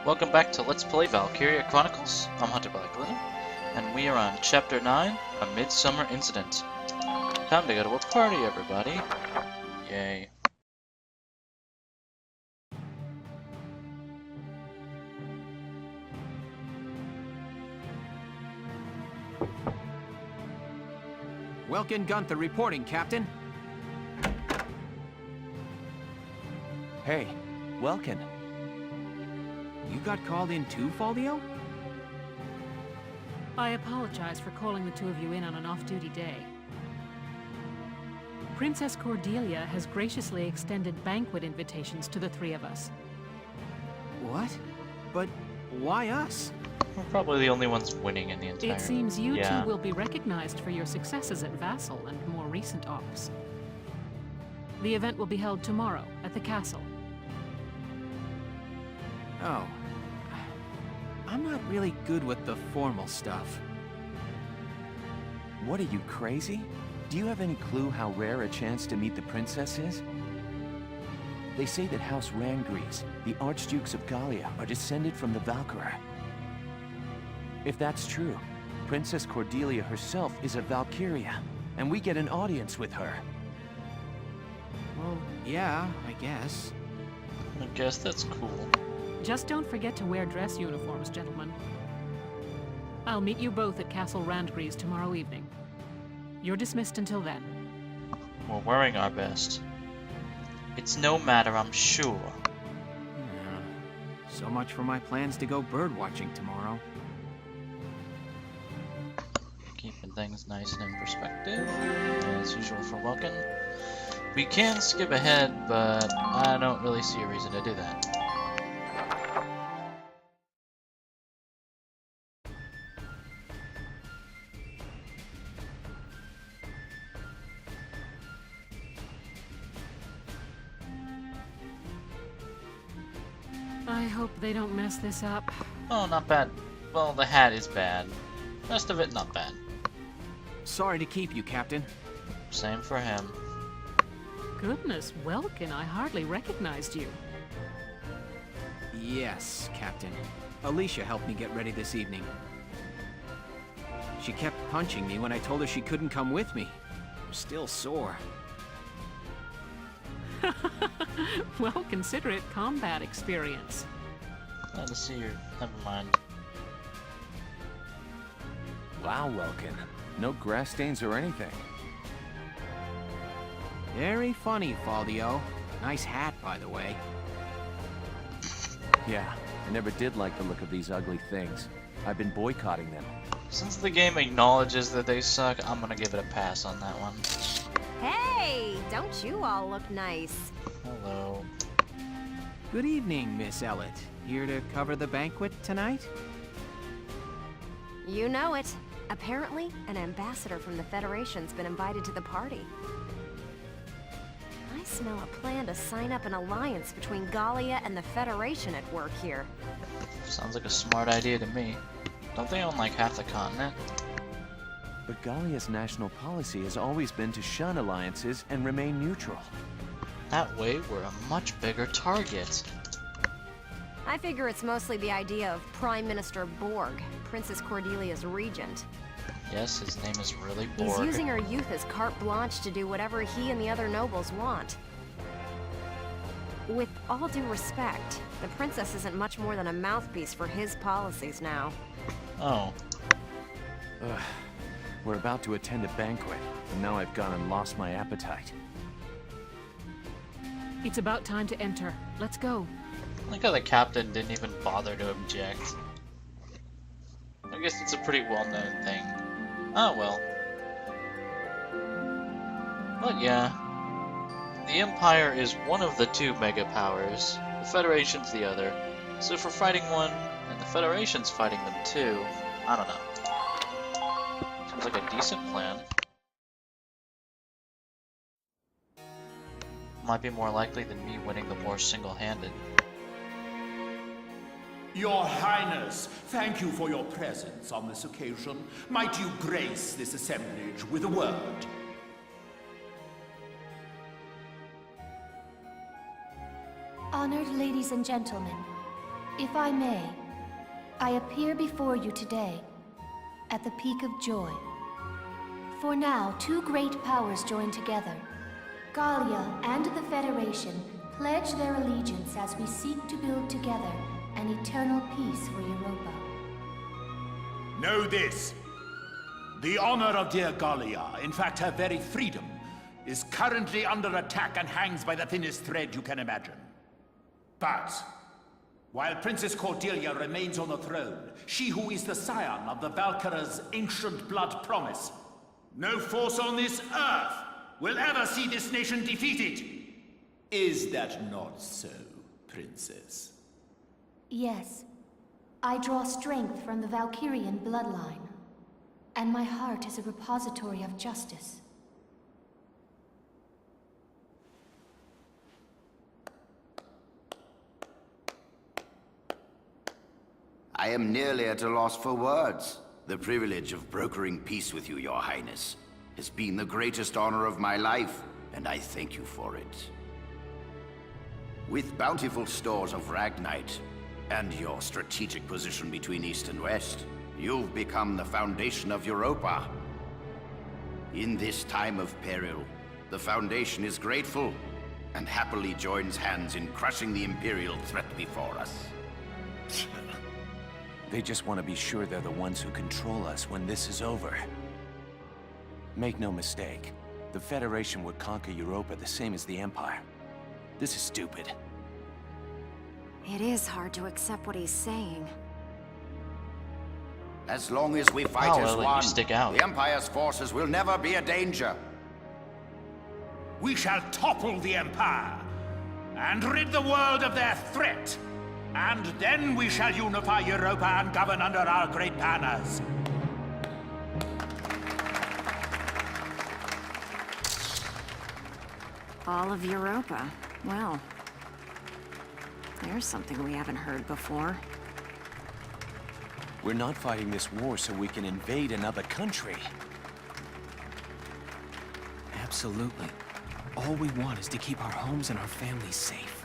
Welcome back to Let's Play Valkyria Chronicles. I'm Hunter Blacklitter, and we are on Chapter 9, A Midsummer Incident. Time to go to a party, everybody. Yay. Welkin Gunther reporting, Captain. Hey, Welkin. You got called in too, Faldio? I apologize for calling the two of you in on an off-duty day. Princess Cordelia has graciously extended banquet invitations to the three of us. What? But why us? We're probably the only ones winning in the entire... It seems you two will be recognized for your successes at Vassal and more recent ops. The event will be held tomorrow at the castle. Oh. I'm not really good with the formal stuff. What are you, crazy? Do you have any clue how rare a chance to meet the princess is? They say that House Rangries, the Archdukes of Gallia, are descended from the Valkyria. If that's true, Princess Cordelia herself is a Valkyria, and we get an audience with her. Well, yeah, I guess. I guess that's cool. Just don't forget to wear dress uniforms, gentlemen. I'll meet you both at Castle Randgreaves tomorrow evening. You're dismissed until then. We're wearing our best. It's no matter, I'm sure. Yeah. So much for my plans to go bird-watching tomorrow. Keeping things nice and in perspective, as usual for Welkin. We can skip ahead, but I don't really see a reason to do that. I hope they don't mess this up. Oh, not bad. Well, the hat is bad. Rest of it, not bad. Sorry to keep you, Captain. Same for him. Goodness, Welkin, I hardly recognized you. Yes, Captain. Alicia helped me get ready this evening. She kept punching me when I told her she couldn't come with me. I'm still sore. Well, consider it combat experience. Glad to see you. Never mind. Wow, Welkin. No grass stains or anything. Very funny, Faldio. Nice hat, by the way. Yeah, I never did like the look of these ugly things. I've been boycotting them. Since the game acknowledges that they suck, I'm gonna give it a pass on that one. Hey, don't you all look nice? Hello. Good evening, Miss Ellett. Here to cover the banquet tonight? You know it. Apparently, an ambassador from the Federation's been invited to the party. I smell a plan to sign up an alliance between Gallia and the Federation at work here. Sounds like a smart idea to me. Don't they own like half the continent? But Gallia's national policy has always been to shun alliances and remain neutral. That way, we're a much bigger target. I figure it's mostly the idea of Prime Minister Borg, Princess Cordelia's regent. Yes, his name is really Borg. He's using her youth as carte blanche to do whatever he and the other nobles want. With all due respect, the princess isn't much more than a mouthpiece for his policies now. Oh. Ugh. We're about to attend a banquet, and now I've gone and lost my appetite. It's about time to enter. Let's go. I like how the captain didn't even bother to object. I guess it's a pretty well-known thing. Oh well. But yeah. The Empire is one of the two mega powers. The Federation's the other. So if we're fighting one, and the Federation's fighting them too, I don't know. Seems like a decent plan. Might be more likely than me winning the war single-handed. Your Highness, thank you for your presence on this occasion. Might you grace this assemblage with a word? Honored ladies and gentlemen, If I may, I appear before you today at the peak of joy. For now, two great powers join together. Gallia and the Federation pledge their allegiance as we seek to build together an eternal peace for Europa. Know this. The honor of dear Gallia, in fact her very freedom, is currently under attack and hangs by the thinnest thread you can imagine. But while Princess Cordelia remains on the throne, she who is the scion of the Valkyria's ancient blood promise, no force on this earth will ever see this nation defeated. Is that not so, Princess? Yes. I draw strength from the Valkyrian bloodline, and my heart is a repository of justice. I am nearly at a loss for words. The privilege of brokering peace with you, Your Highness, has been the greatest honor of my life, and I thank you for it. With bountiful stores of Ragnite, and your strategic position between East and West, you've become the foundation of Europa. In this time of peril, the Foundation is grateful, and happily joins hands in crushing the Imperial threat before us. They just want to be sure they're the ones who control us when this is over. Make no mistake, the Federation would conquer Europa the same as the Empire. This is stupid. It is hard to accept what he's saying. As long as we fight as well, you one, stick out. the Empire's forces will never be a danger. We shall topple the Empire and rid the world of their threat. And then we shall unify Europa and govern under our great banners. All of Europa. Well, there's something we haven't heard before. We're not fighting this war so we can invade another country. Absolutely. All we want is to keep our homes and our families safe.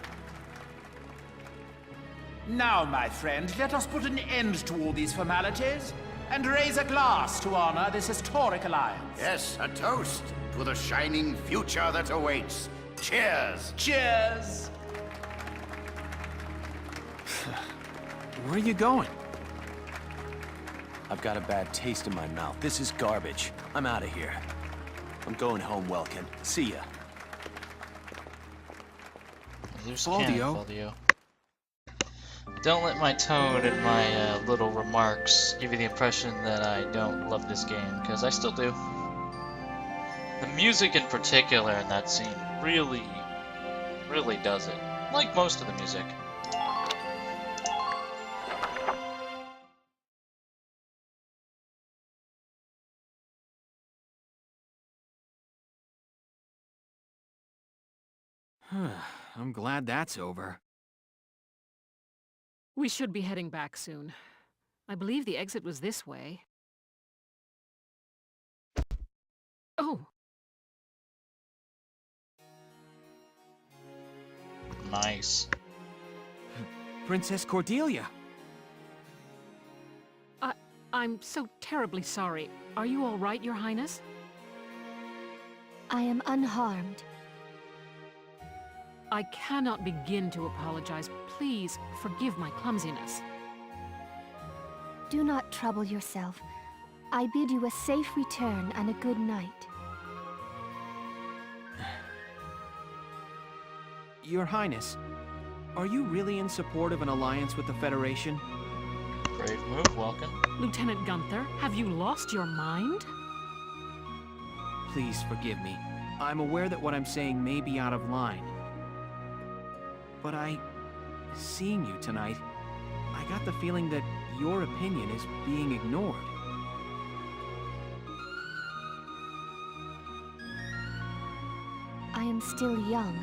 Now, my friend, let us put an end to all these formalities and raise a glass to honor this historic alliance. Yes, a toast to the shining future that awaits. Cheers! Cheers! Where are you going? I've got a bad taste in my mouth. This is garbage. I'm out of here. I'm going home, Welkin. See ya. There's Baldio. Baldio. Don't let my tone and my little remarks give you the impression that I don't love this game, because I still do. The music in particular in that scene really does it. Like most of the music. I'm glad that's over. We should be heading back soon. I believe the exit was this way. Oh! Nice. Princess Cordelia! I'm so terribly sorry. Are you all right, Your Highness? I am unharmed. I cannot begin to apologize. Please forgive my clumsiness. Do not trouble yourself. I bid you a safe return and a good night. Your Highness, are you really in support of an alliance with the Federation? Brave move, Welkin. Lieutenant Gunther, have you lost your mind? Please forgive me. I'm aware that what I'm saying may be out of line. But seeing you tonight, I got the feeling that your opinion is being ignored. I am still young.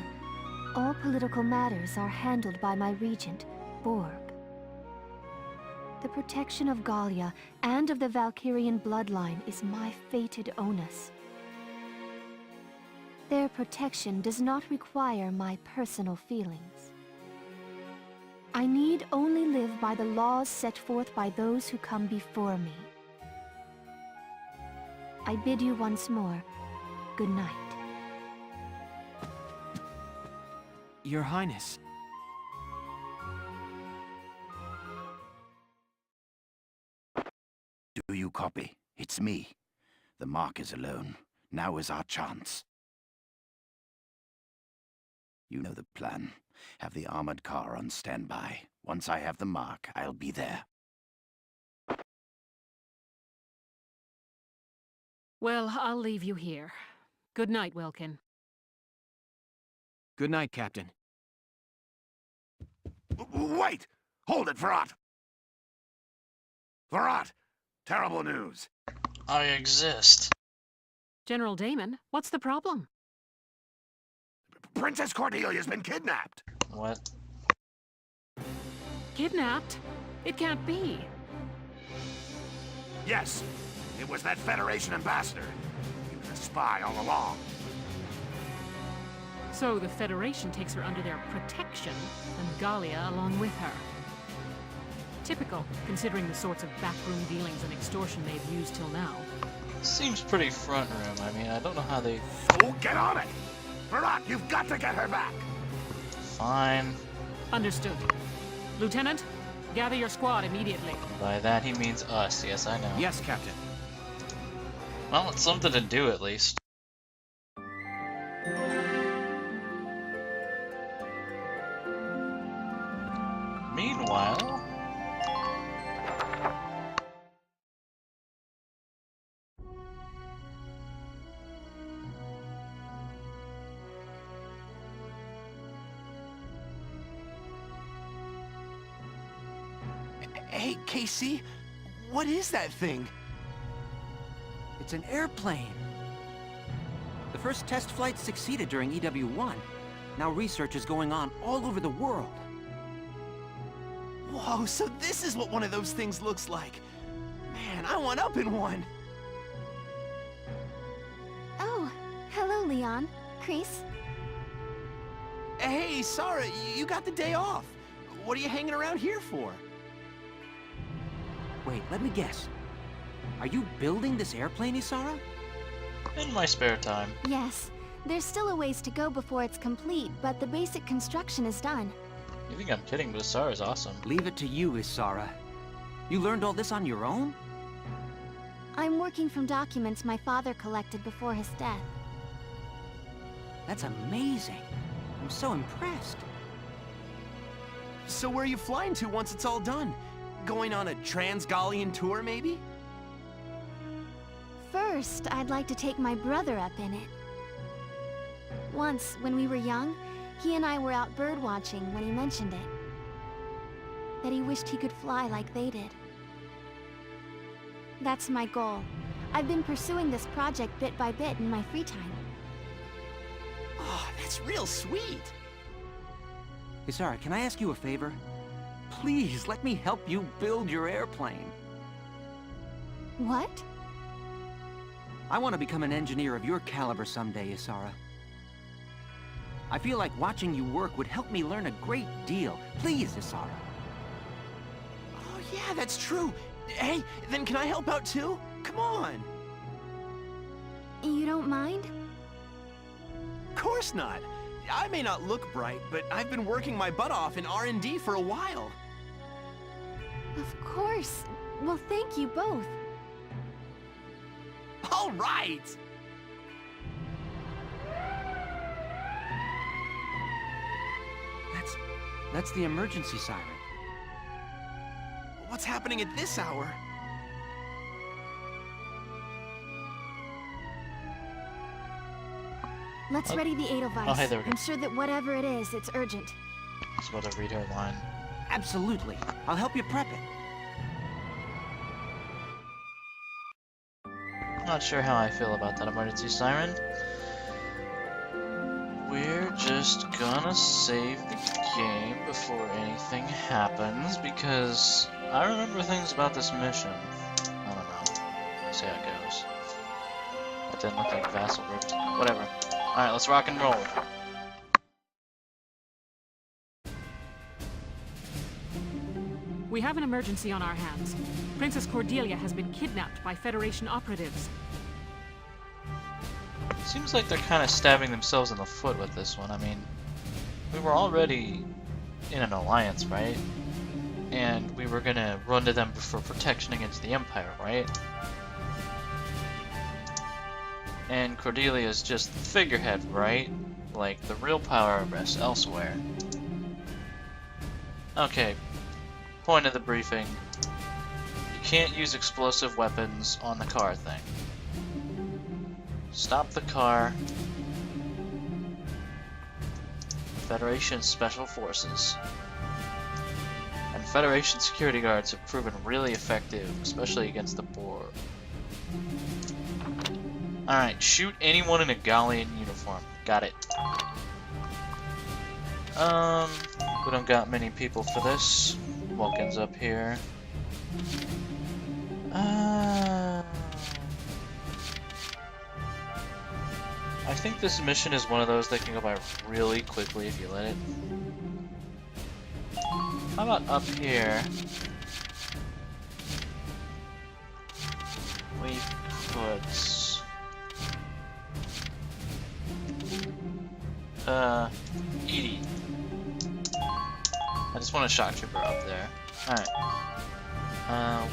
All political matters are handled by my regent, Borg. The protection of Gallia and of the Valkyrian bloodline is my fated onus. Their protection does not require my personal feelings. I need only live by the laws set forth by those who come before me. I bid you once more, good night. Your Highness. Do you copy? It's me. The mark is alone. Now is our chance. You know the plan. Have the armored car on standby. Once I have the mark, I'll be there. Well, I'll leave you here. Good night, Welkin. Good night, Captain. Wait! Hold it, Verrat! Verrat! Terrible news. I exist. General Damon, what's the problem? Princess Cordelia's been kidnapped. What? Kidnapped? It can't be. Yes, it was that Federation ambassador. He was a spy all along. So the Federation takes her under their protection, and Galia along with her. Typical, considering the sorts of backroom dealings and extortion they've used till now. Seems pretty front room. I mean, I don't know how they... Oh, get on it! Verrat, you've got to get her back! Fine. Understood. Lieutenant, gather your squad immediately. By that he means us, yes I know. Yes, Captain. Well, it's something to do at least. Meanwhile... Hey, Casey, what is that thing? It's an airplane. The first test flight succeeded during EW1. Now research is going on all over the world. Whoa, so this is what one of those things looks like. Man, I want up in one. Oh, hello, Leon. Kreese. Hey, Sarah, you got the day off. What are you hanging around here for? Wait, let me guess. Are you building this airplane, Isara? In my spare time. Yes, there's still a ways to go before it's complete, but the basic construction is done. You think I'm kidding, but Asara's awesome. Leave it to you, Isara. You learned all this on your own? I'm working from documents my father collected before his death. That's amazing. I'm so impressed. So where are you flying to once it's all done? Going on a Trans-Gallian tour, maybe? First, I'd like to take my brother up in it. Once, when we were young, he and I were out birdwatching when he mentioned it. That he wished he could fly like they did. That's my goal. I've been pursuing this project bit by bit in my free time. Oh, that's real sweet. Isara, can I ask you a favor? Please, let me help you build your airplane. What? I want to become an engineer of your caliber someday, Isara. I feel like watching you work would help me learn a great deal. Please, Isara. Oh, yeah, that's true. Hey, then can I help out too? Come on. You don't mind? Of course not. I may not look bright, but I've been working my butt off in R&D for a while. Of course. Well, thank you both. All right! That's the emergency siren. What's happening at this hour? Let's ready the Edelweiss. Oh, hey, there we go. I'm sure that whatever it is, it's urgent. I was about to read her line. Absolutely. I'll help you prep it. Not sure how I feel about that emergency siren. We're just gonna save the game before anything happens, because I remember things about this mission. I don't know. Let's see how it goes. That didn't look like Vassal ripped. Whatever. Alright, let's rock and roll. We have an emergency on our hands. Princess Cordelia has been kidnapped by Federation operatives. Seems like they're kind of stabbing themselves in the foot with this one. I mean, we were already in an alliance, right? And we were gonna run to them for protection against the Empire, right? And Cordelia is just the figurehead, right? Like, the real power rests elsewhere. Okay, point of the briefing. You can't use explosive weapons on the car thing. Stop the car. Federation Special Forces. And Federation security guards have proven really effective, especially against the Borg. Alright, shoot anyone in a Gallian uniform. Got it. We don't got many people for this. Vulcan's up here. I think this mission is one of those that can go by really quickly if you let it. How about up here? We put... Edie. I just want a shock trooper up there. Alright.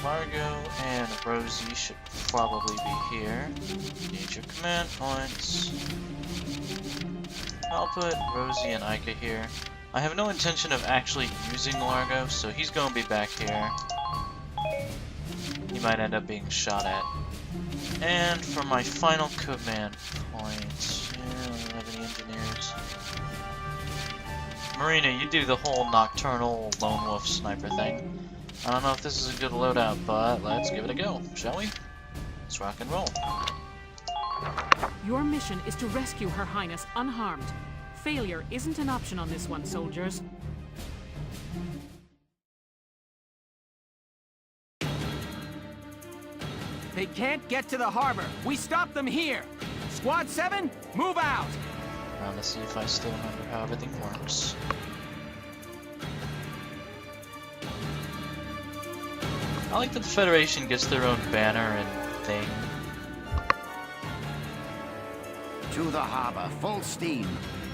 Largo and Rosie should probably be here. Need your command points. I'll put Rosie and Ica here. I have no intention of actually using Largo, so he's gonna be back here. He might end up being shot at. And for my final command points, I don't have any engineers. Marina, you do the whole nocturnal lone wolf sniper thing. I don't know if this is a good loadout, but let's give it a go, shall we? Let's rock and roll. Your mission is to rescue Her Highness unharmed. Failure isn't an option on this one, soldiers. They can't get to the harbor. We stop them here. Squad 7, move out. Now let's see if I still remember how everything works. I like that the Federation gets their own banner and thing. To the harbor, full steam.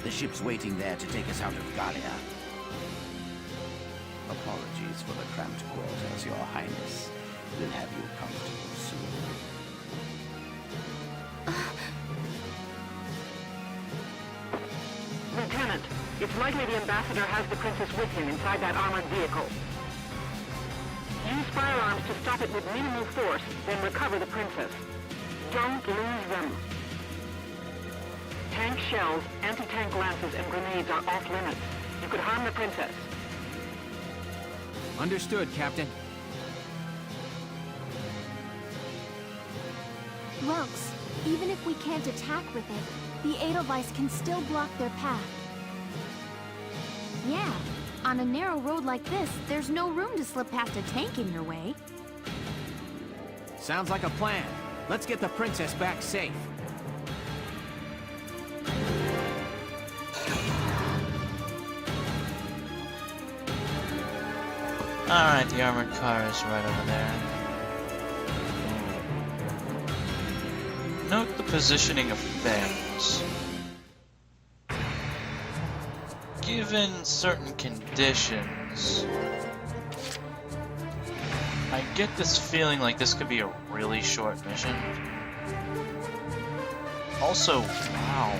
The ship's waiting there to take us out of Gallia. Apologies for the cramped quarters, Your Highness. We'll have you comfortable soon. Lieutenant, it's likely the Ambassador has the Princess with him inside that armored vehicle. Use firearms to stop it with minimal force, then recover the Princess. Don't lose them. Tank shells, anti-tank lances, and grenades are off limits. You could harm the Princess. Understood, Captain. Rogues, even if we can't attack with it, the Edelweiss can still block their path. Yeah, on a narrow road like this, there's no room to slip past a tank in your way. Sounds like a plan. Let's get the Princess back safe. Alright, the armored car is right over there. Note the positioning of things. Given certain conditions, I get this feeling like this could be a really short mission. Also, wow.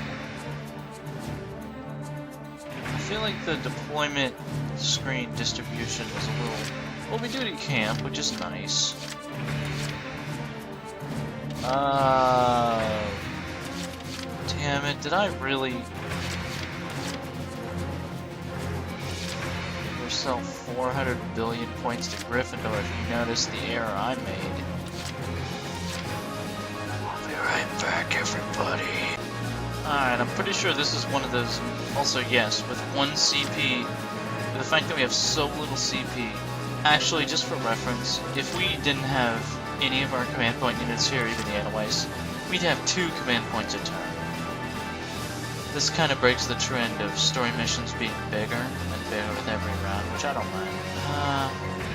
I feel like the deployment screen distribution was a little... Well, we do it at camp, which is nice. Damn it, did I really... sell 400 billion points to Gryffindor if you notice the error I made. I'll be right back, everybody. Alright, I'm pretty sure this is one of those... Also, yes, with 1 CP, with the fact that we have so little CP. Actually, just for reference, if we didn't have any of our command point units here, even the Edelweiss, we'd have 2 command points a turn. This kind of breaks the trend of story missions being bigger and bigger with every round, which I don't mind.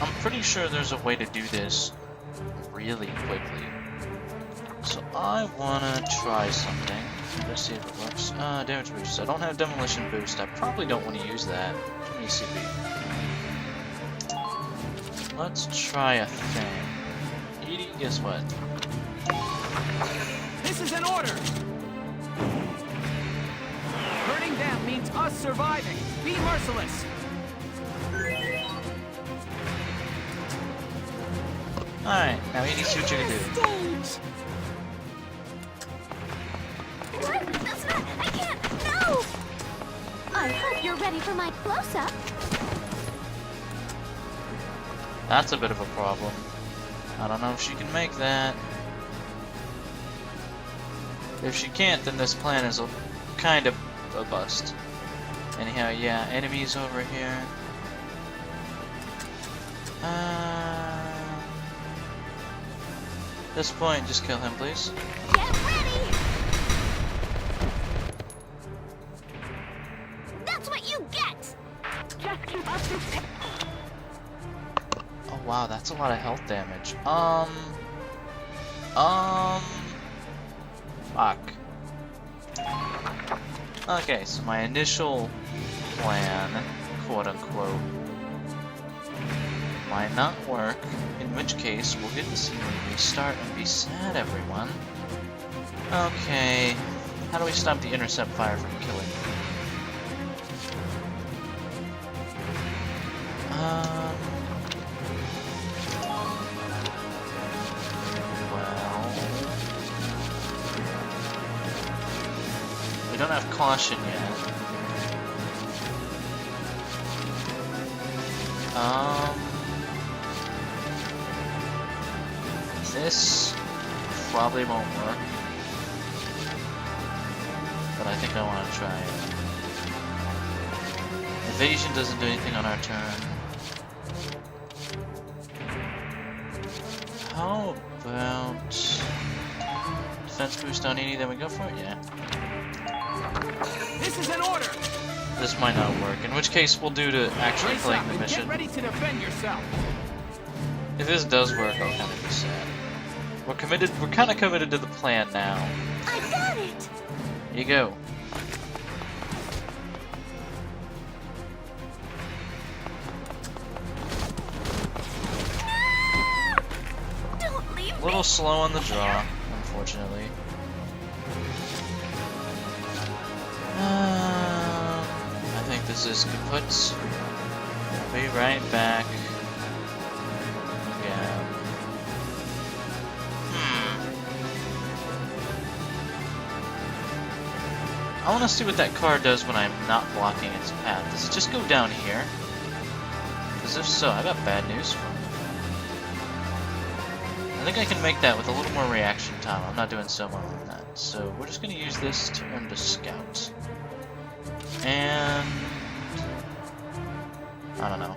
I'm pretty sure there's a way to do this really quickly. So I wanna try something. Let's see if it works. Damage boost. I don't have demolition boost. I probably don't want to use that. Too many CP. Let's try a thing. Edie, guess what? This is an order! Hurting them means us surviving. Be merciless! Alright, now Edie, see what you can do. Stage! What? That's not... I can't... No! I hope you're ready for my close-up. That's a bit of a problem. I don't know if she can make that. If she can't, then this plan is kind of a bust. Anyhow, yeah, enemies over here. At this point, just kill him, please. Get ready! That's what you get! Just keep up this pace. Oh wow, that's a lot of health damage. Fuck. Okay, so my initial plan, quote unquote, might not work, in which case we'll get to see me restart and be sad, everyone. Okay, how do we stop the intercept fire from killing me? Well, we don't have caution yet. This probably won't work, but I think I want to try it. Evasion doesn't do anything on our turn. How about defense boost on Edie, then we go for it? Yeah. This is an order! This might not work, in which case we'll do to actually Brace playing up the and mission. get ready to defend yourself. If this does work, I'll kind of be sad. We're kind of committed to the plan now. I got it! Here you go. Don't leave A little slow on the draw, unfortunately. I think this is kaput. I'll be right back. Yeah. I want to see what that car does when I'm not blocking its path. Does it just go down here? Because if so, I got bad news for it. I think I can make that with a little more reaction time. I'm not doing so well on that. So we're just going to use this turn to scout. And... I don't know.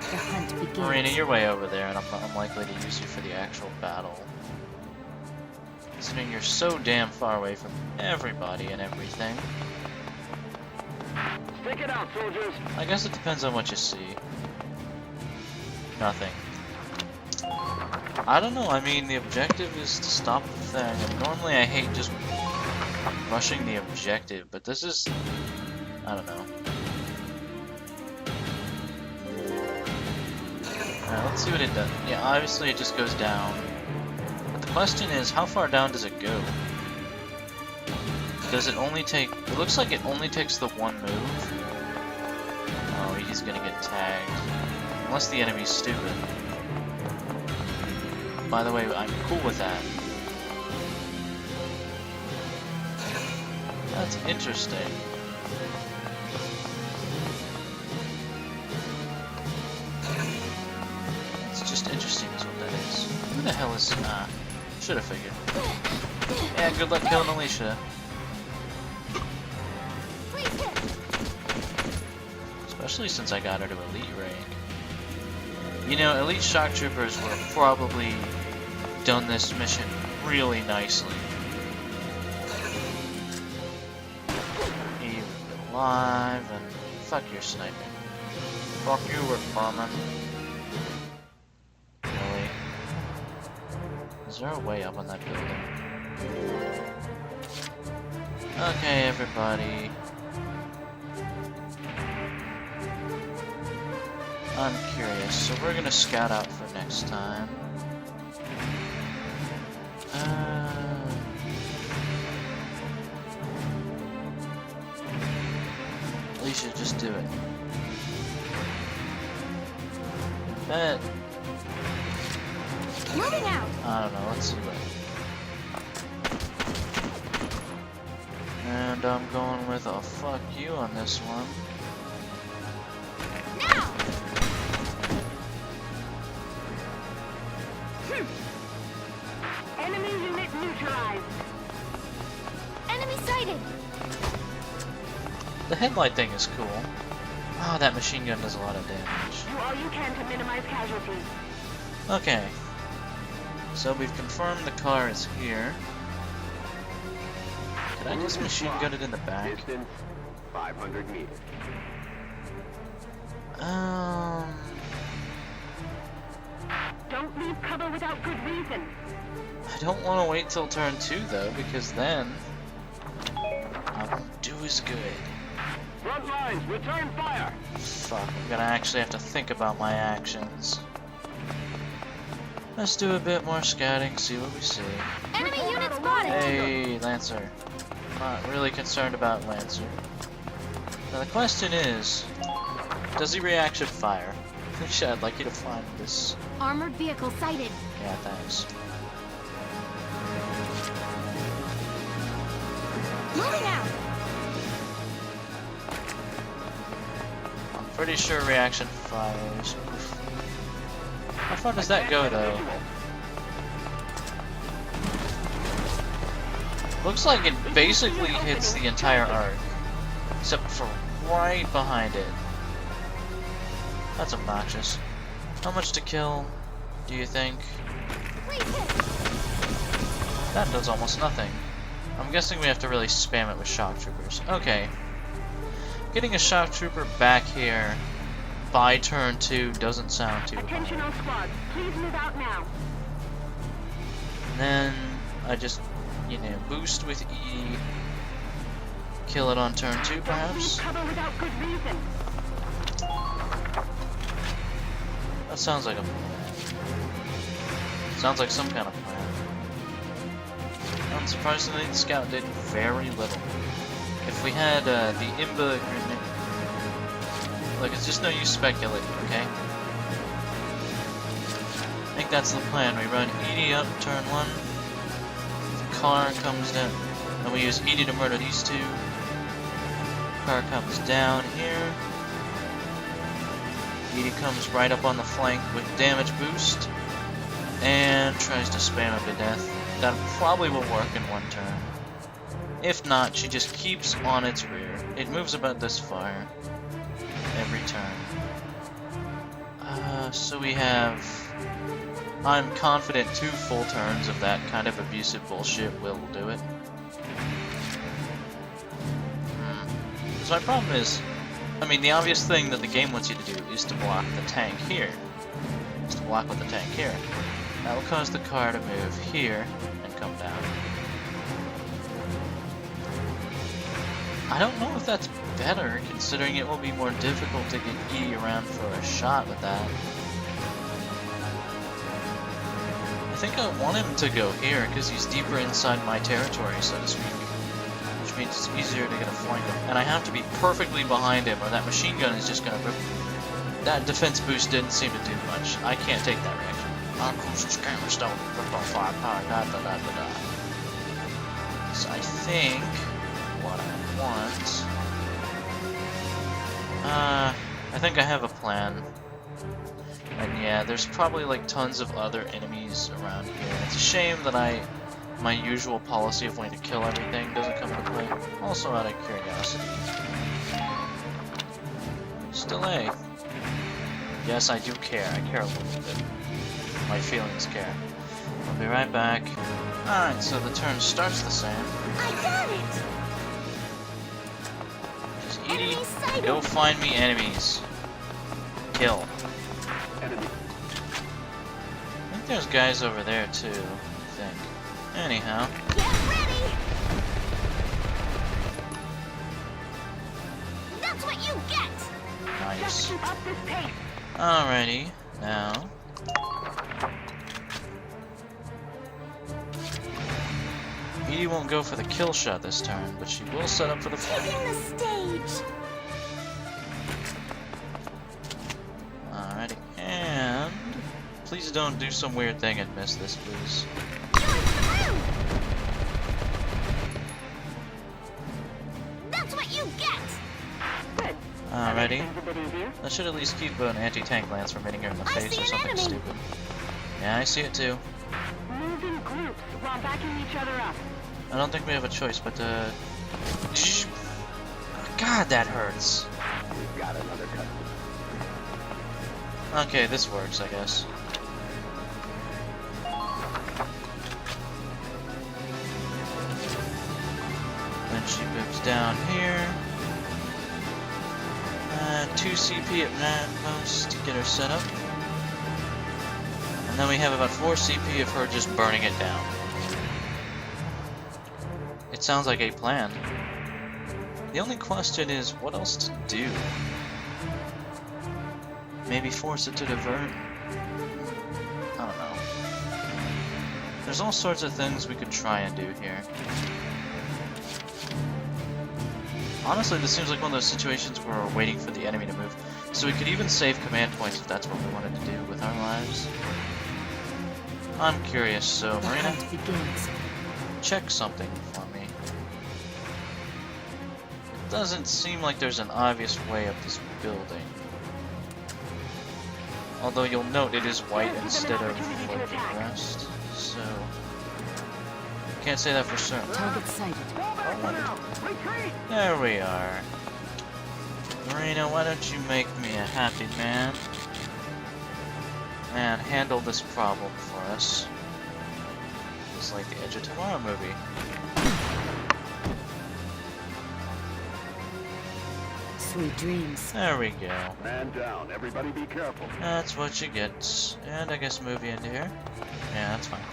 The hunt begins. Marina, you're way over there, and I'm unlikely to use you for the actual battle. Considering you're so damn far away from everybody and everything. Stick it out, soldiers. I guess it depends on what you see. Nothing. I don't know, I mean, the objective is to stop the thing, and normally I hate just rushing the objective, but this is... I don't know. Alright, let's see what it does. Yeah, obviously it just goes down. But the question is, how far down does it go? Does it only take... It looks like it only takes the one move. Oh, he's gonna get tagged. Unless the enemy's stupid. By the way, I'm cool with that. That's interesting. It's just interesting is what that is. Who the hell is... should have figured. Yeah, good luck killing Alicia. Especially since I got her to elite rank. You know, elite shock troopers would have probably done this mission really nicely. He would be alive, and fuck your sniping. Fuck you, we're bombing. Is there a way up on that building? Okay, everybody. I'm curious, so we're gonna scout out for next time. Alicia, just do it. Bet. Moving out. I don't know, let's see what. And I'm going with a fuck you on this one. Now. Enemy unit neutralized. Enemy sighted! The headlight thing is cool. Oh, that machine gun does a lot of damage. Do all you can to minimize casualties. Okay. So we've confirmed the car is here. Could I just machine gun it in the back? Distance 500 meters. Don't leave cover without good reason. I don't want to wait till turn 2 though, because then I won't do as good. Front lines, return fire! Fuck, I'm gonna actually have to think about my actions. Let's do a bit more scouting, see what we see. Enemy unit spotted! Hey, Lancer. Not really concerned about Lancer. Now the question is, does he reaction fire? Actually, I'd like you to find this. Armored vehicle sighted. Yeah, thanks. Moving out! I'm pretty sure reaction fires. How far does that go, though? Looks like it basically hits the entire arc, except for right behind it. That's obnoxious. How much to kill, do you think? That does almost nothing. I'm guessing we have to really spam it with shock troopers. Okay. Getting a shock trooper back here by turn 2 doesn't sound too Attention hard. all squads, please move out now. And then I just, you know, boost with E, kill it on turn 2 Don't leave perhaps? cover without good reason. That sounds like a plan. Sounds like some kind of plan. Unsurprisingly, the scout did very little. If we had the IMBA agreement... Look, it's just no use speculating, okay? I think that's the plan. We run Edie up turn 1. The car comes down. And we use Edie to murder these two. Car comes down here. Edie comes right up on the flank with damage boost. And tries to spam him to death. That probably will work in one turn. If not, she just keeps on its rear. It moves about this far every turn. So we have... I'm confident 2 full turns of that kind of abusive bullshit will do it. So my problem is, I mean, the obvious thing that the game wants you to do is to block the tank here. Is to block with the tank here. That will cause the car to move here and come down. I don't know if that's better, considering it will be more difficult to get E around for a shot with that. I think I want him to go here, because he's deeper inside my territory, so to speak. Which means it's easier to get a flank him. And I have to be perfectly behind him, or that machine gun is just gonna rip. That defense boost didn't seem to do much. I can't take that reaction. Our cruiser's camera stone, rip off firepower, da da da da da. So I think what I want. I think I have a plan. And yeah, there's probably like tons of other enemies around here. It's a shame that my usual policy of wanting to kill everything doesn't come into play. Also out of curiosity. Still A. Yes, I do care. I care a little bit. My feelings care. I'll be right back. Alright, so the turn starts the same. I got it! Just Edie, go find me enemies. Kill. Enemy. I think there's guys over there too. think. Anyhow. Get ready! That's what you get! Nice. Keep up this pace. Alrighty, now. Edie won't go for the kill shot this turn, but she will set up for the fight. Taking the stage. Alrighty, and please don't do some weird thing and miss this, please. That's what you get! Good. Alrighty. Things a bit easier. That should at least keep an anti-tank lance from hitting her in the I face see or an something enemy. stupid. Yeah, I see it too. Move in groups while backing each other up. I don't think we have a choice, but God, that hurts. We've got another customer. Okay, this works, I guess. Then she moves down here. 2 CP at most to get her set up. And then we have about 4 CP of her just burning it down. It sounds like a plan. The only question is, what else to do? Maybe force it to divert? I don't know. There's all sorts of things we could try and do here. Honestly, this seems like one of those situations where we're waiting for the enemy to move. So we could even save command points if that's what we wanted to do with our lives. I'm curious, so Marina, check something for me. It doesn't seem like there's an obvious way up this building. Although you'll note it is white instead of like the rest, so can't say that for certain. Target sighted. There we are. Marina, why don't you make me a happy man and handle this problem for us? It's like the Edge of Tomorrow movie. Sweet dreams. There we go. Man down. Everybody be careful. That's what you get. And I guess move you into here. Yeah, that's fine.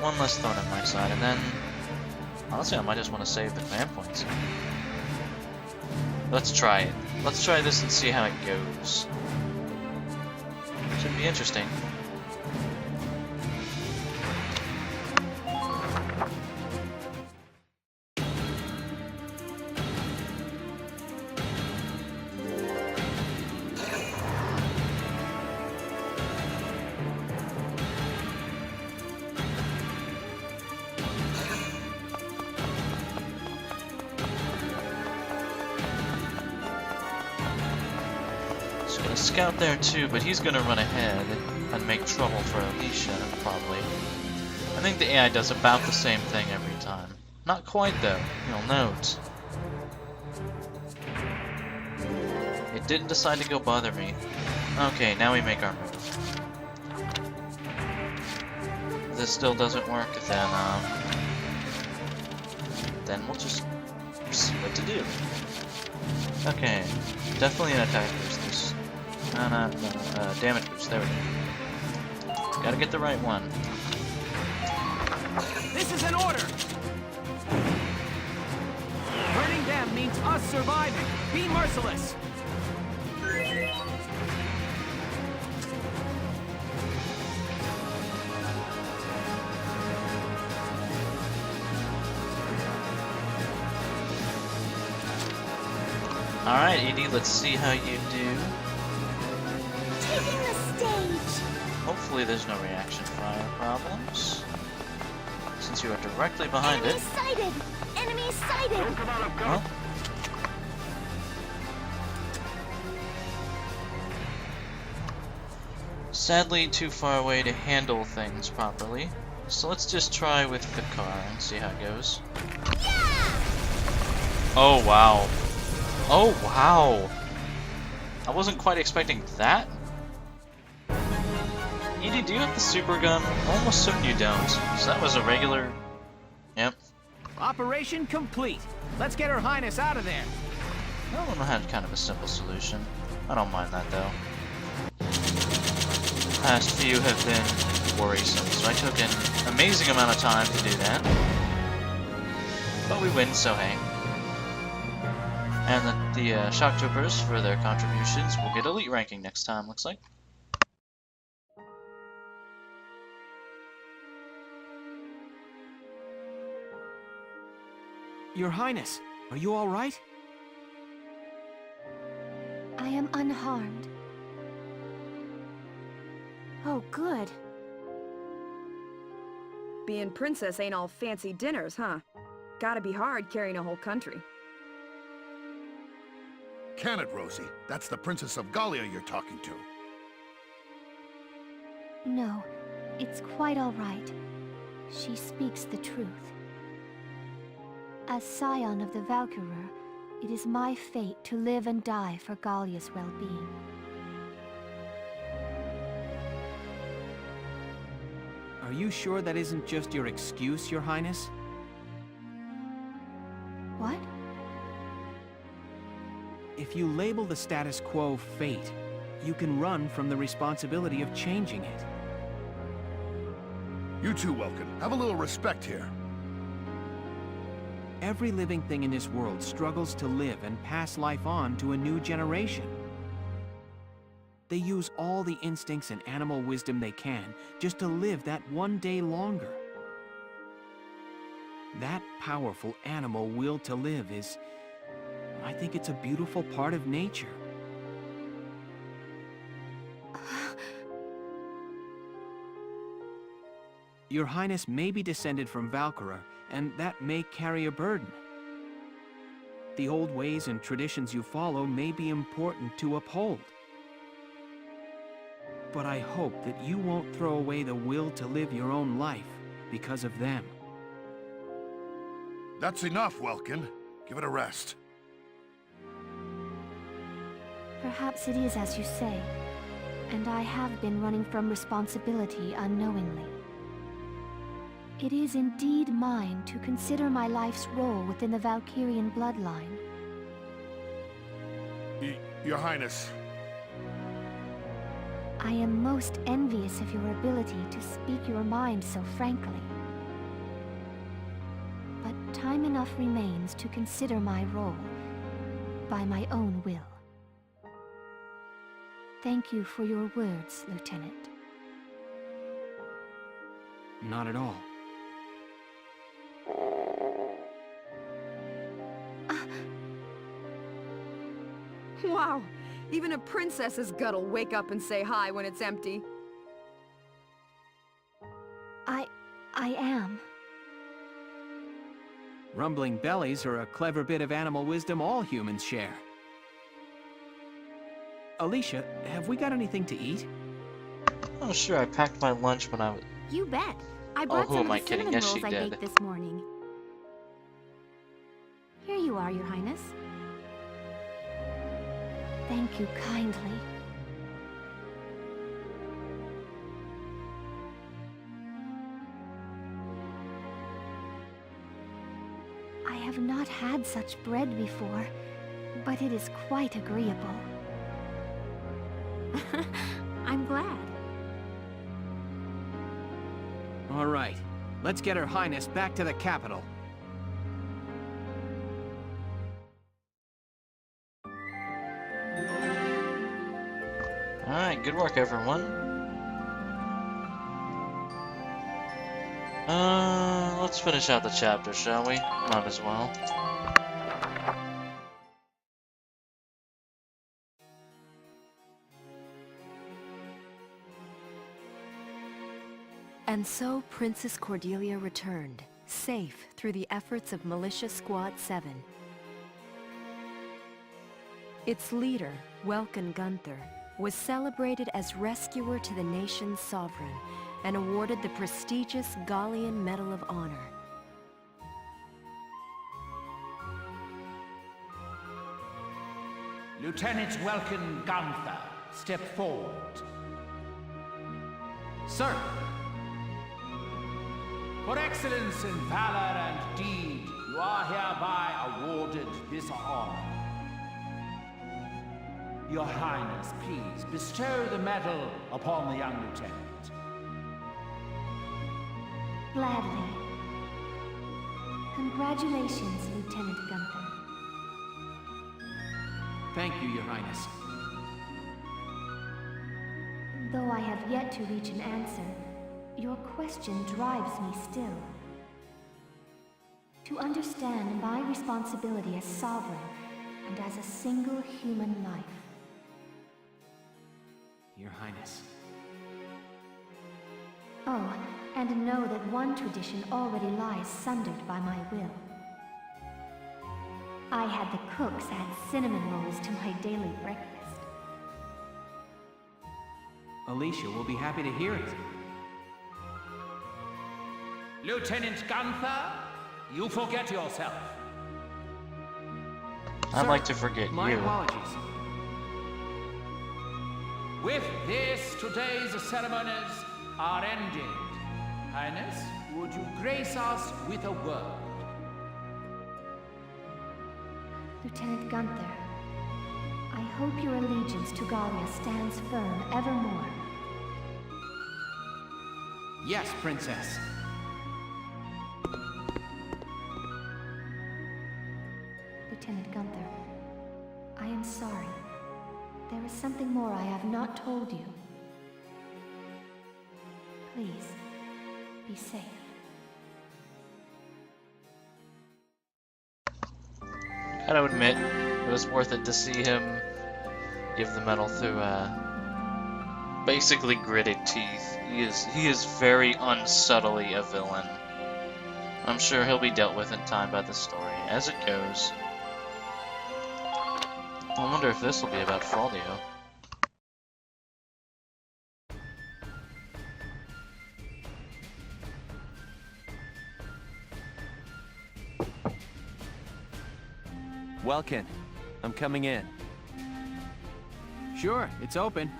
One less thorn on my side, and then honestly I might just want to save the command points. Let's try it. Let's try this and see how it goes. Should be interesting. Scout there too, but he's gonna run ahead and make trouble for Alicia, probably. I think the AI does about the same thing every time. Not quite though, you'll note. It didn't decide to go bother me. Okay, now we make our move. If this still doesn't work, then we'll just see what to do. Okay, definitely an attack boost. Damage boost, there we go. Gotta get the right one. This is an order! Burning them means us surviving. Be merciless! Alright, Edie, let's see how you do. Taking the stage. Hopefully there's no reaction fire problems, since you are directly behind Enemy it. sighted. Enemy sighted. Don't come out of Well, cover. sadly too far away to handle things properly, so let's just try with the car and see how it goes. Oh wow. Oh wow. I wasn't quite expecting that. Edie, do you have the super gun? Almost certain you don't. So that was a regular... Yep. Operation complete. Let's get Her Highness out of there. That one had kind of a simple solution. I don't mind that though. past few have been worrisome, so I took an amazing amount of time to do that. But we win, so hey. And the Shock Troopers, for their contributions, will get elite ranking next time, looks like. Your Highness, are you all right? I am unharmed. Oh, good. Being princess ain't all fancy dinners, huh? Gotta be hard carrying a whole country. Can it, Rosie? That's the Princess of Gallia you're talking to. No, it's quite all right. She speaks the truth. As scion of the Valkyria, it is my fate to live and die for Gallia's well-being. Are you sure that isn't just your excuse, Your Highness? What? If you label the status quo fate, you can run from the responsibility of changing it. You too, Welkin. Have a little respect here. Every living thing in this world struggles to live and pass life on to a new generation. They use all the instincts and animal wisdom they can just to live that one day longer. That powerful animal will to live is... I think it's a beautiful part of nature. Your Highness may be descended from Valkyria, and that may carry a burden. The old ways and traditions you follow may be important to uphold. But I hope that you won't throw away the will to live your own life because of them. That's enough, Welkin. Give it a rest. Perhaps it is as you say, and I have been running from responsibility unknowingly. It is indeed mine to consider my life's role within the Valkyrian bloodline. Your Highness. I am most envious of your ability to speak your mind so frankly. But time enough remains to consider my role by my own will. Thank you for your words, Lieutenant. Not at all. Wow! Even a princess's gut'll wake up and say hi when it's empty. I am. Rumbling bellies are a clever bit of animal wisdom all humans share. Alicia, have we got anything to eat? Oh sure, I packed my lunch when I was... You bet. I Oh, brought who some am I of the kidding? cinnamon Yes, rolls she I did. baked this morning. Here you are, Your Highness. Thank you kindly. I have not had such bread before, but it is quite agreeable. I'm glad. All right, let's get Her Highness back to the capital. Alright, good work everyone. Let's finish out the chapter, shall we? Might as well. And so Princess Cordelia returned, safe through the efforts of Militia Squad 7. Its leader, Welkin Gunther, was celebrated as rescuer to the nation's sovereign and awarded the prestigious Gallian Medal of Honor. Lieutenant Welkin Gunther, step forward. Sir! For excellence in valor and deed, you are hereby awarded this honor. Your Highness, please bestow the medal upon the young lieutenant. Gladly. Congratulations, Lieutenant Gunther. Thank you, Your Highness. Though I have yet to reach an answer, your question drives me still. To understand my responsibility as sovereign and as a single human life. Your Highness. Oh, and know that one tradition already lies sundered by my will. I had the cooks add cinnamon rolls to my daily breakfast. Alicia will be happy to hear it. Lieutenant Gunther, you forget yourself. I'd Sir, like to forget my you. apologies. With this, today's ceremonies are ended. Highness, would you grace us with a word? Lieutenant Gunther, I hope your allegiance to Gallia stands firm evermore. Yes, Princess. Lieutenant Gunther, I am sorry. There is something more I have not told you. Please, be safe. Gotta admit, it was worth it to see him give the medal through basically gritted teeth. He is very unsubtly a villain. I'm sure he'll be dealt with in time by the story, as it goes. I wonder if this will be about Faldio. Welkin, I'm coming in. Sure, it's open.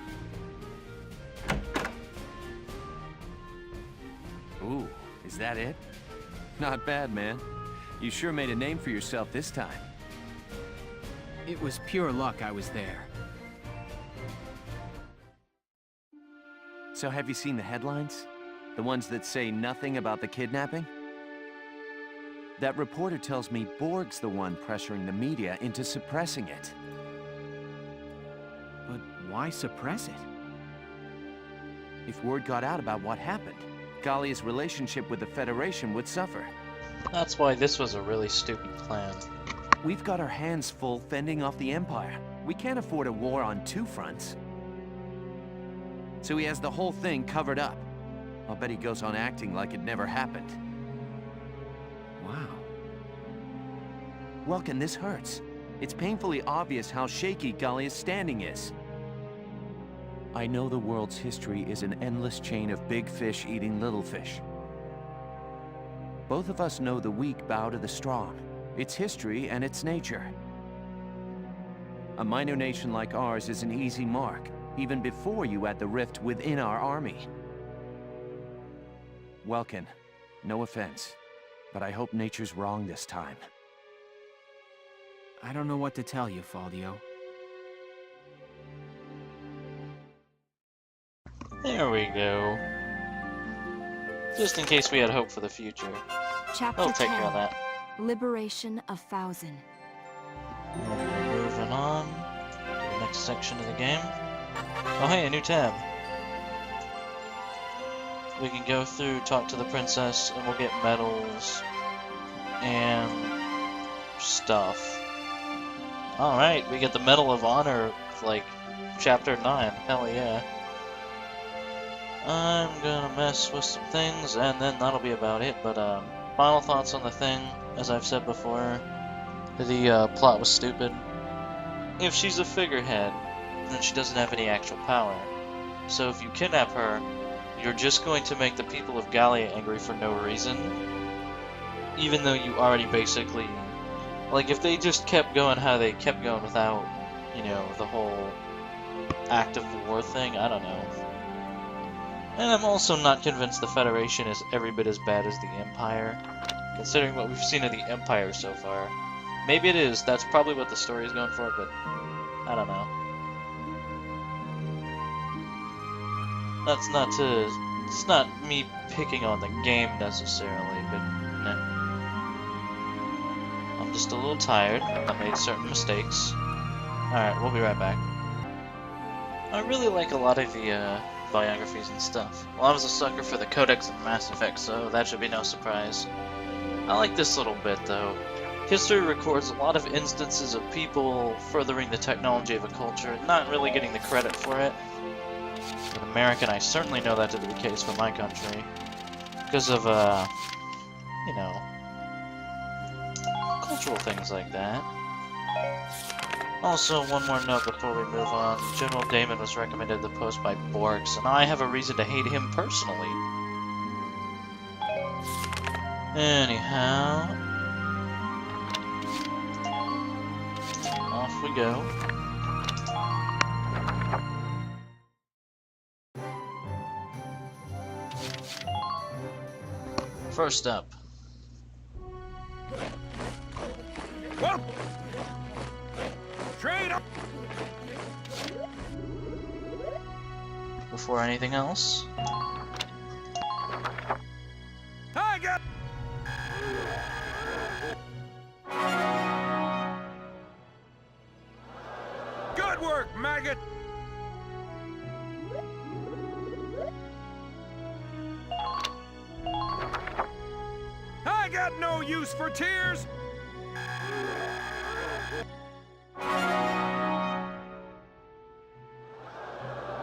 Ooh, is that it? Not bad, man. You sure made a name for yourself this time. It was pure luck I was there. So have you seen the headlines? The ones that say nothing about the kidnapping? That reporter tells me Borg's the one pressuring the media into suppressing it. But why suppress it? If word got out about what happened, Gallia's relationship with the Federation would suffer. That's why this was a really stupid plan. We've got our hands full fending off the Empire. We can't afford a war on two fronts. So he has the whole thing covered up. I'll bet he goes on acting like it never happened. Wow. Welkin, this hurts. It's painfully obvious how shaky Gallia's standing is. I know the world's history is an endless chain of big fish eating little fish. Both of us know the weak bow to the strong. It's history and it's nature. A minor nation like ours is an easy mark, even before you add the rift within our army. Welkin, no offense, but I hope nature's wrong this time. I don't know what to tell you, Faldio. There we go. Just in case we had hope for the future. Chapter I'll take 10. care of that. Liberation of Thousand. Moving on to the next section of the game. Oh hey, a new tab. We can go through, talk to the princess, and we'll get medals and stuff. Alright, we get the Medal of Honor, like, Chapter 9. Hell yeah. I'm gonna mess with some things, and then that'll be about it, but, final thoughts on the thing, as I've said before, the, plot was stupid. If she's a figurehead, then she doesn't have any actual power. So if you kidnap her, you're just going to make the people of Gallia angry for no reason. Even though you already basically... Like, if they just kept going how they kept going without, you know, the whole act of war thing, I don't know. And I'm also not convinced the Federation is every bit as bad as the Empire, considering what we've seen of the Empire so far. Maybe it is, that's probably what the story is going for, but I don't know. That's not to... It's not me picking on the game necessarily, but nah. I'm just a little tired. I made certain mistakes. Alright, we'll be right back. I really like a lot of the biographies and stuff. Well, I was a sucker for the Codex and Mass Effect, so that should be no surprise. I like this little bit, though. History records a lot of instances of people furthering the technology of a culture, not really getting the credit for it. As an American, I certainly know that to be the case for my country. Because of, you know, cultural things like that. Also, one more note before we move on. General Damon was recommended the post by Borks, and I have a reason to hate him personally. Anyhow, off we go. First up. Whoa! Trade up! Before anything else, I got. Good work, maggot! I got no use for tears!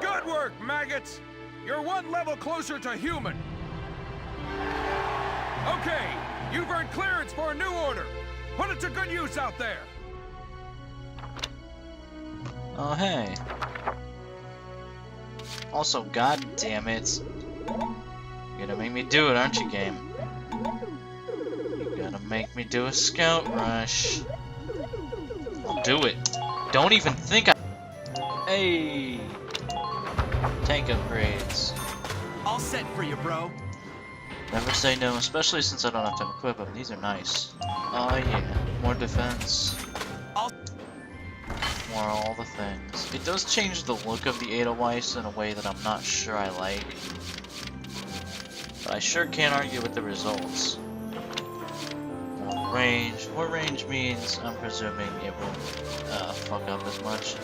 Good work, maggots! You're one level closer to human! Okay, you've earned clearance for a new order! Put it to good use out there! oh hey. Also, god damn it. You're gonna make me do it, aren't you, game? You're gonna make me do a scout rush. I'll do it. Don't even think I... Hey! Tank upgrades. All set for you, bro. Never say no, especially since I don't have to equip them. These are nice. Oh yeah, more defense. More all the things. It does change the look of the Edelweiss in a way that I'm not sure I like. But I sure can't argue with the results. Range. What range means, I'm presuming it won't fuck up as much.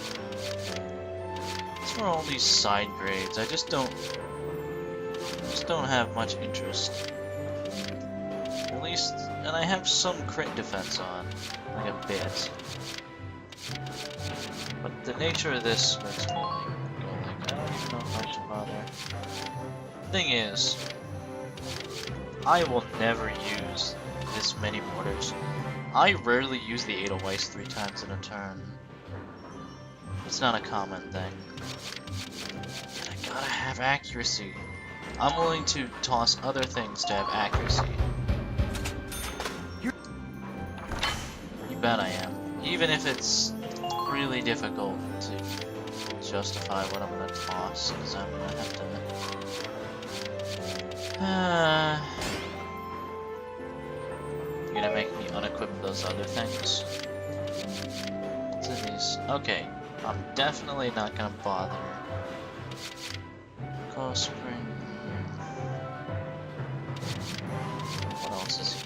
As for all these side grades, I just don't have much interest. At least, and I have some crit defense on, like a bit. But the nature of this makes me like, go like, I don't even know if I should bother. Thing is, I will never use this many mortars. I rarely use the Edelweiss 3 times in a turn. It's not a common thing. And I gotta have accuracy. I'm willing to toss other things to have accuracy. You bet I am. Even if it's really difficult to justify what I'm gonna toss, because I'm gonna have to... You're gonna make me unequip those other things? What's in these? Okay, I'm definitely not gonna bother. Cost spring. What else is here?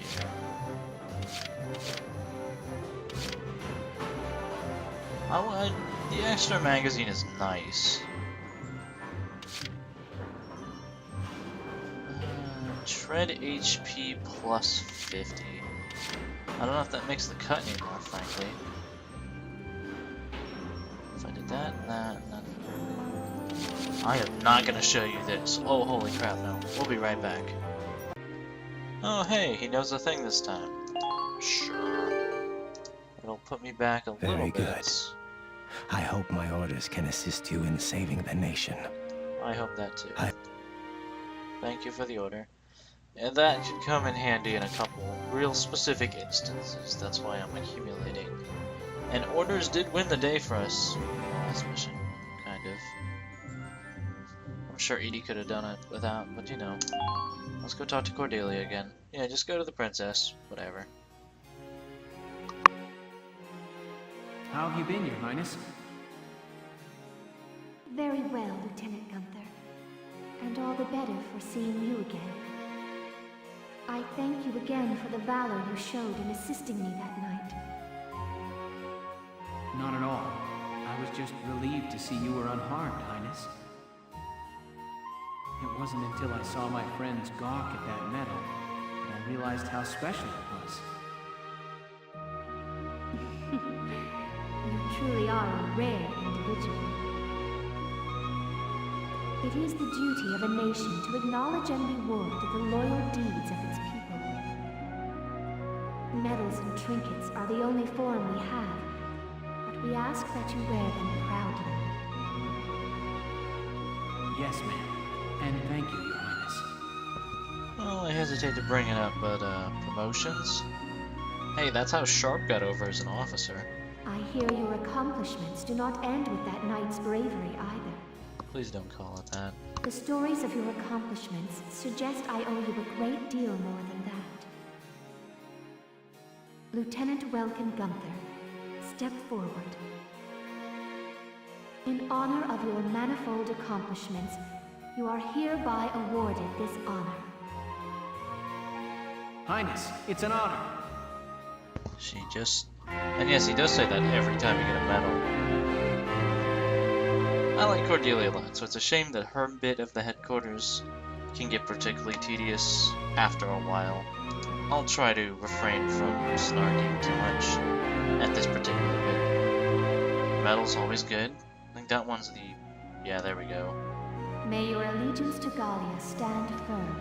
The extra magazine is nice. Tread HP plus 50. I don't know if that makes the cut anymore, frankly. If I did that, I am not gonna show you this. Oh, holy crap, no. We'll be right back. Oh, hey, he knows a thing this time. Sure. It'll put me back a little bit. Very good. I hope my orders can assist you in saving the nation. I hope that too. Thank you for the order. And that should come in handy in a couple real specific instances. That's why I'm accumulating. And orders did win the day for us. Last mission, kind of. I'm sure Edie could have done it without, but you know. Let's go talk to Cordelia again. Yeah, just go to the princess. Whatever. How have you been, Your Highness? Very well, Lieutenant Gunther. and all the better for seeing you again. I thank you again for the valor you showed in assisting me that night. Not at all. I was just relieved to see you were unharmed, Highness. It wasn't until I saw my friends gawk at that medal that I realized how special it was. You truly are a rare individual. It is the duty of a nation to acknowledge and reward the loyal deeds of its people. Medals and trinkets are the only form we have, but we ask that you wear them proudly. Yes, ma'am. And thank you, Your Highness. Well, I hesitate to bring it up, but, promotions? Hey, that's how Sharp got over as an officer. I hear your accomplishments do not end with that knight's bravery either. Please don't call it that. The stories of your accomplishments suggest I owe you a great deal more than that. Lieutenant Welkin Gunther, step forward. In honor of your manifold accomplishments, you are hereby awarded this honor. Highness, it's an honor. She just... And yes, he does say that every time you get a medal. I like Cordelia a lot, so it's a shame that her bit of the headquarters can get particularly tedious after a while. I'll try to refrain from snarking too much at this particular bit. Medal's always good. I think that one's the... Yeah, there we go. May your allegiance to Gallia stand firm,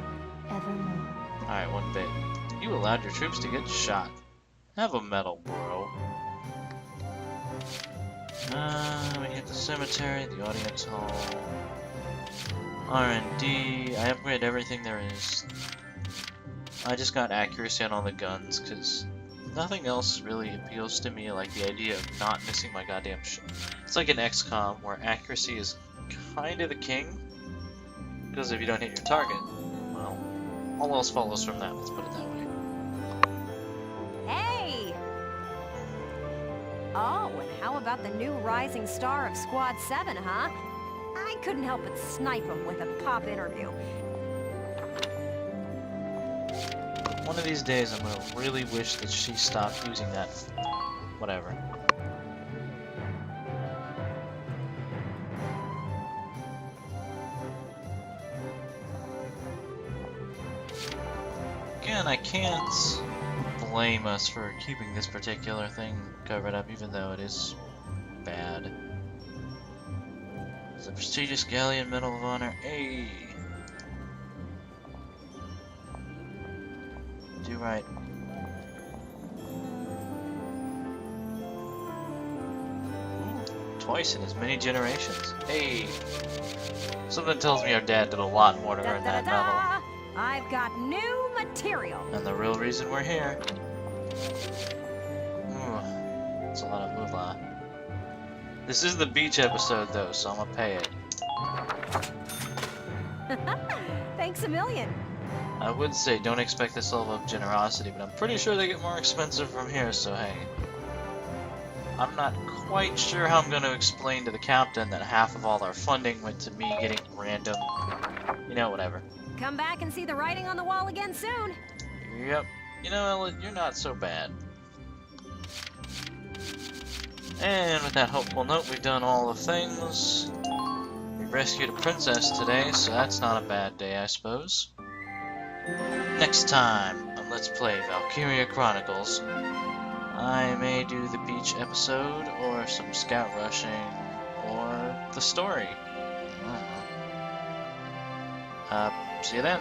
evermore. Alright, one bit. You allowed your troops to get shot. Have a medal, bro. We hit the cemetery, the audience hall. R&D. I upgraded everything there is. I just got accuracy on all the guns, because nothing else really appeals to me like the idea of not missing my goddamn shot. It's like an XCOM, where accuracy is kind of the king. Because if you don't hit your target, well, all else follows from that, let's put it that way. Hey! Oh, and how about the new rising star of Squad 7, huh? I couldn't help but snipe him with a pop interview. One of these days, I'm gonna really wish that she stopped using that. Whatever. Again, I can't blame us for keeping this particular thing covered up, even though it is bad. It's a prestigious Gallian Medal of Honor. Hey! Do right. Twice in as many generations. Hey! Something tells me our dad did a lot more to earn that medal. I've got new material. And the real reason we're here. Ooh, that's a lot of moolah. This is the beach episode though, so I'm gonna pay it. Thanks a million. I would say don't expect this level of generosity, but I'm pretty sure they get more expensive from here, so hey. I'm not quite sure how I'm going to explain to the captain that half of all our funding went to me getting random... You know, whatever. Come back and see the writing on the wall again soon. Yep. You know, Ellen, you're not so bad. And with that hopeful note, we've done all the things. We rescued a princess today, so that's not a bad day, I suppose. Next time on Let's Play Valkyria Chronicles, I may do the beach episode, or some scout rushing, or the story. I don't know. See you then.